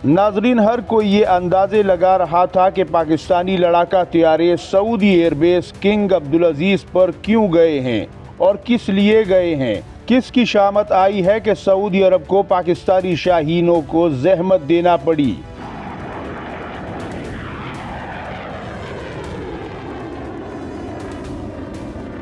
ناظرین، ہر کوئی یہ اندازے لگا رہا تھا کہ پاکستانی لڑاکا طیارے سعودی ایئر بیس کنگ عبدالعزیز پر کیوں گئے ہیں اور کس لیے گئے ہیں۔ کس کی شامت آئی ہے کہ سعودی عرب کو پاکستانی شاہینوں کو زحمت دینا پڑی۔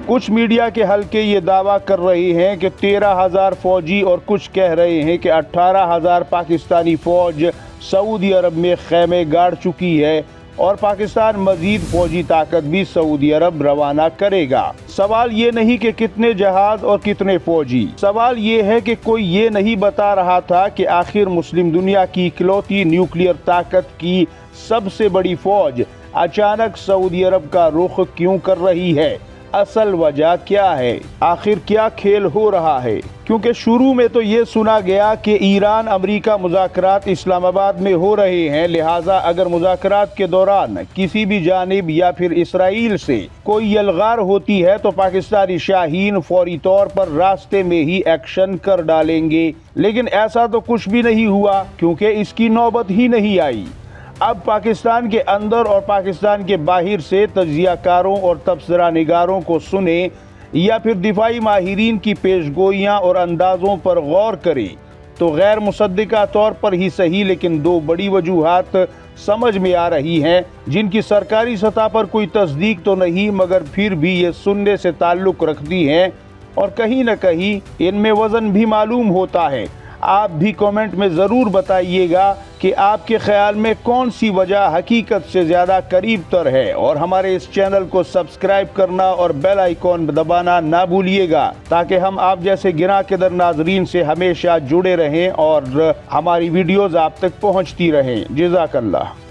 کچھ میڈیا کے حلقے یہ دعویٰ کر رہے ہیں کہ 13,000 فوجی اور کچھ کہہ رہے ہیں کہ 18,000 پاکستانی فوج سعودی عرب میں خیمے گاڑ چکی ہے اور پاکستان مزید فوجی طاقت بھی سعودی عرب روانہ کرے گا۔ سوال یہ نہیں کہ کتنے جہاز اور کتنے فوجی، سوال یہ ہے کہ کوئی یہ نہیں بتا رہا تھا کہ آخر مسلم دنیا کی اکلوتی نیوکلیئر طاقت کی سب سے بڑی فوج اچانک سعودی عرب کا رخ کیوں کر رہی ہے۔ اصل وجہ کیا ہے؟ آخر کیا کھیل ہو رہا ہے؟ کیونکہ شروع میں تو یہ سنا گیا کہ ایران امریکہ مذاکرات اسلام آباد میں ہو رہے ہیں، لہٰذا اگر مذاکرات کے دوران کسی بھی جانب یا پھر اسرائیل سے کوئی یلغار ہوتی ہے تو پاکستانی شاہین فوری طور پر راستے میں ہی ایکشن کر ڈالیں گے، لیکن ایسا تو کچھ بھی نہیں ہوا کیونکہ اس کی نوبت ہی نہیں آئی۔ اب پاکستان کے اندر اور پاکستان کے باہر سے تجزیہ کاروں اور تبصرہ نگاروں کو سنیں یا پھر دفاعی ماہرین کی پیشگوئیاں اور اندازوں پر غور کریں تو غیر مصدقہ طور پر ہی صحیح لیکن دو بڑی وجوہات سمجھ میں آ رہی ہیں جن کی سرکاری سطح پر کوئی تصدیق تو نہیں مگر پھر بھی یہ سننے سے تعلق رکھتی ہیں اور کہیں نہ کہیں ان میں وزن بھی معلوم ہوتا ہے۔ آپ بھی کامنٹ میں ضرور بتائیے گا کہ آپ کے خیال میں کون سی وجہ حقیقت سے زیادہ قریب تر ہے، اور ہمارے اس چینل کو سبسکرائب کرنا اور بیل آئیکن دبانا نہ بھولیے گا تاکہ ہم آپ جیسے گراں قدر ناظرین سے ہمیشہ جڑے رہیں اور ہماری ویڈیوز آپ تک پہنچتی رہیں۔ جزاک اللہ۔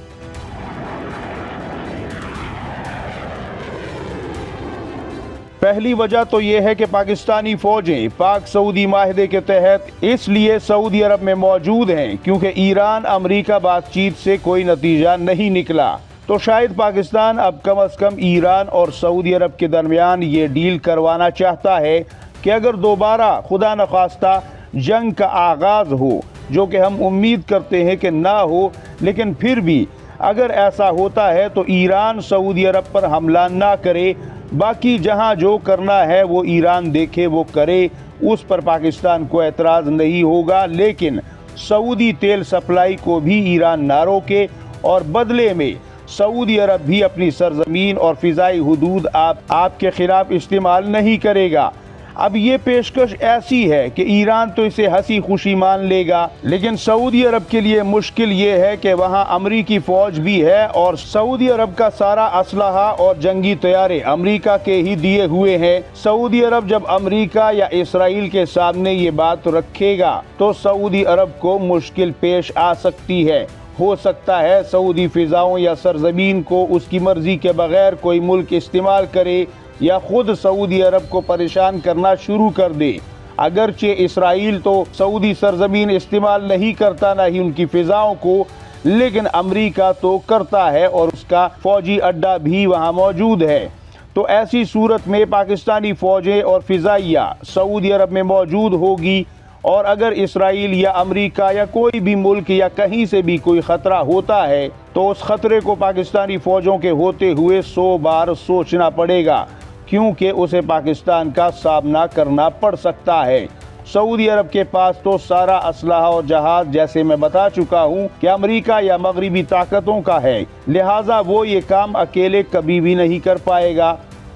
پہلی وجہ تو یہ ہے کہ پاکستانی فوجیں پاک سعودی معاہدے کے تحت اس لیے سعودی عرب میں موجود ہیں کیونکہ ایران امریکہ بات چیت سے کوئی نتیجہ نہیں نکلا، تو شاید پاکستان اب کم از کم ایران اور سعودی عرب کے درمیان یہ ڈیل کروانا چاہتا ہے کہ اگر دوبارہ خدا نخواستہ جنگ کا آغاز ہو، جو کہ ہم امید کرتے ہیں کہ نہ ہو، لیکن پھر بھی اگر ایسا ہوتا ہے تو ایران سعودی عرب پر حملہ نہ کرے، باقی جہاں جو کرنا ہے وہ ایران دیکھے وہ کرے، اس پر پاکستان کو اعتراض نہیں ہوگا، لیکن سعودی تیل سپلائی کو بھی ایران نہ روکے اور بدلے میں سعودی عرب بھی اپنی سرزمین اور فضائی حدود آپ کے خلاف استعمال نہیں کرے گا۔ اب یہ پیشکش ایسی ہے کہ ایران تو اسے ہنسی خوشی مان لے گا، لیکن سعودی عرب کے لیے مشکل یہ ہے کہ وہاں امریکی فوج بھی ہے اور سعودی عرب کا سارا اسلحہ اور جنگی طیارے امریکہ کے ہی دیے ہوئے ہیں۔ سعودی عرب جب امریکہ یا اسرائیل کے سامنے یہ بات رکھے گا تو سعودی عرب کو مشکل پیش آ سکتی ہے۔ ہو سکتا ہے سعودی فضاؤں یا سرزمین کو اس کی مرضی کے بغیر کوئی ملک استعمال کرے یا خود سعودی عرب کو پریشان کرنا شروع کر دے۔ اگرچہ اسرائیل تو سعودی سرزمین استعمال نہیں کرتا نہ ہی ان کی فضاؤں کو، لیکن امریکہ تو کرتا ہے اور اس کا فوجی اڈہ بھی وہاں موجود ہے۔ تو ایسی صورت میں پاکستانی فوجیں اور فضائیہ سعودی عرب میں موجود ہوگی، اور اگر اسرائیل یا امریکہ یا کوئی بھی ملک یا کہیں سے بھی کوئی خطرہ ہوتا ہے تو اس خطرے کو پاکستانی فوجوں کے ہوتے ہوئے 100 بار سوچنا پڑے گا، کیونکہ اسے پاکستان کا سامنا کرنا پڑ سکتا ہے۔ سعودی عرب کے پاس تو سارا اسلحہ اور جہاز جیسے میں بتا چکا ہوں کہ امریکہ یا مغربی طاقتوں کا ہے، لہٰذا وہ یہ کام اکیلے کبھی بھی نہیں کر پائے گا۔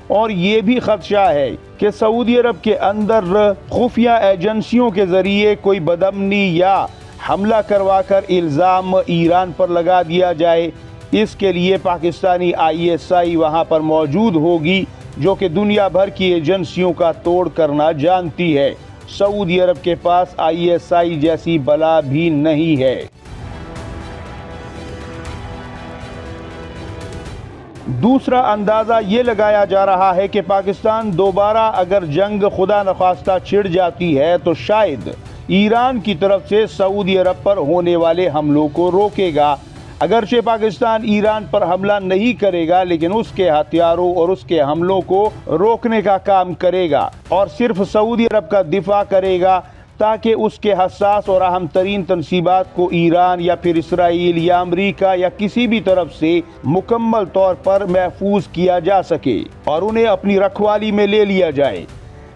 اور یہ بھی خدشہ ہے کہ سعودی عرب کے اندر خفیہ ایجنسیوں کے ذریعے کوئی بدامنی یا حملہ کروا کر الزام ایران پر لگا دیا جائے۔ اس کے لیے پاکستانی ISI وہاں پر موجود ہوگی جو کہ دنیا بھر کی ایجنسیوں کا توڑ کرنا جانتی ہے۔ سعودی عرب کے پاس ISI جیسی بلا بھی نہیں ہے۔ دوسرا اندازہ یہ لگایا جا رہا ہے کہ پاکستان دوبارہ اگر جنگ خدا نخواستہ چھڑ جاتی ہے تو شاید ایران کی طرف سے سعودی عرب پر ہونے والے حملوں کو روکے گا۔ اگرچہ پاکستان ایران پر حملہ نہیں کرے گا لیکن اس کے ہتھیاروں اور اس کے حملوں کو روکنے کا کام کرے گا اور صرف سعودی عرب کا دفاع کرے گا تاکہ اس کے حساس اور اہم ترین تنصیبات کو ایران یا پھر اسرائیل یا امریکہ یا کسی بھی طرف سے مکمل طور پر محفوظ کیا جا سکے اور انہیں اپنی رکھوالی میں لے لیا جائے۔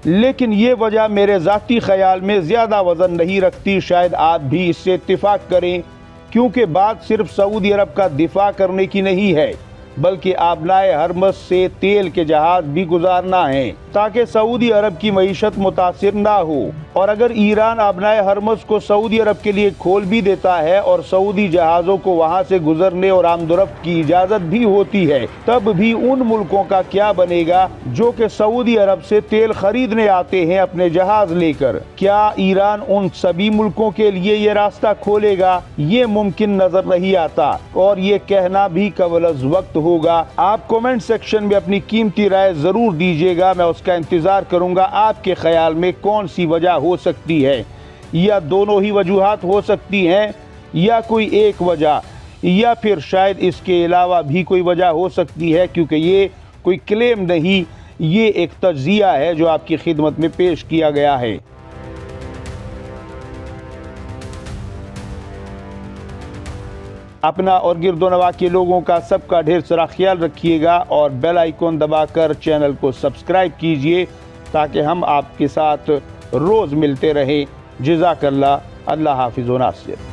لیکن یہ وجہ میرے ذاتی خیال میں زیادہ وزن نہیں رکھتی، شاید آپ بھی اس سے اتفاق کریں، کیونکہ بات صرف سعودی عرب کا دفاع کرنے کی نہیں ہے بلکہ آبنائے ہرمز سے تیل کے جہاز بھی گزارنا ہے تاکہ سعودی عرب کی معیشت متاثر نہ ہو۔ اور اگر ایران آبنائے ہرمز کو سعودی عرب کے لیے کھول بھی دیتا ہے اور سعودی جہازوں کو وہاں سے گزرنے اور آمد و رفت کی اجازت بھی ہوتی ہے، تب بھی ان ملکوں کا کیا بنے گا جو کہ سعودی عرب سے تیل خریدنے آتے ہیں اپنے جہاز لے کر؟ کیا ایران ان سبھی ملکوں کے لیے یہ راستہ کھولے گا؟ یہ ممکن نظر نہیں آتا، اور یہ کہنا بھی قبل از وقت ہوگا۔ آپ کومنٹ سیکشن میں اپنی قیمتی رائے ضرور دیجیے گا، میں اس کا انتظار کروں گا۔ آپ کے خیال میں کون سی وجہ ہو سکتی ہے؟ یا دونوں ہی وجوہات ہو سکتی ہیں، یا کوئی ایک وجہ، یا پھر شاید اس کے علاوہ بھی کوئی وجہ ہو سکتی ہے، کیونکہ یہ کوئی کلیم نہیں، یہ ایک تجزیہ ہے جو آپ کی خدمت میں پیش کیا گیا ہے۔ اپنا اور گرد و نواح کے لوگوں کا سب کا ڈھیر سارا خیال رکھیے گا اور بیل آئیکن دبا کر چینل کو سبسکرائب کیجئے تاکہ ہم آپ کے ساتھ روز ملتے رہیں۔ جزاک اللہ، اللہ حافظ و ناصر۔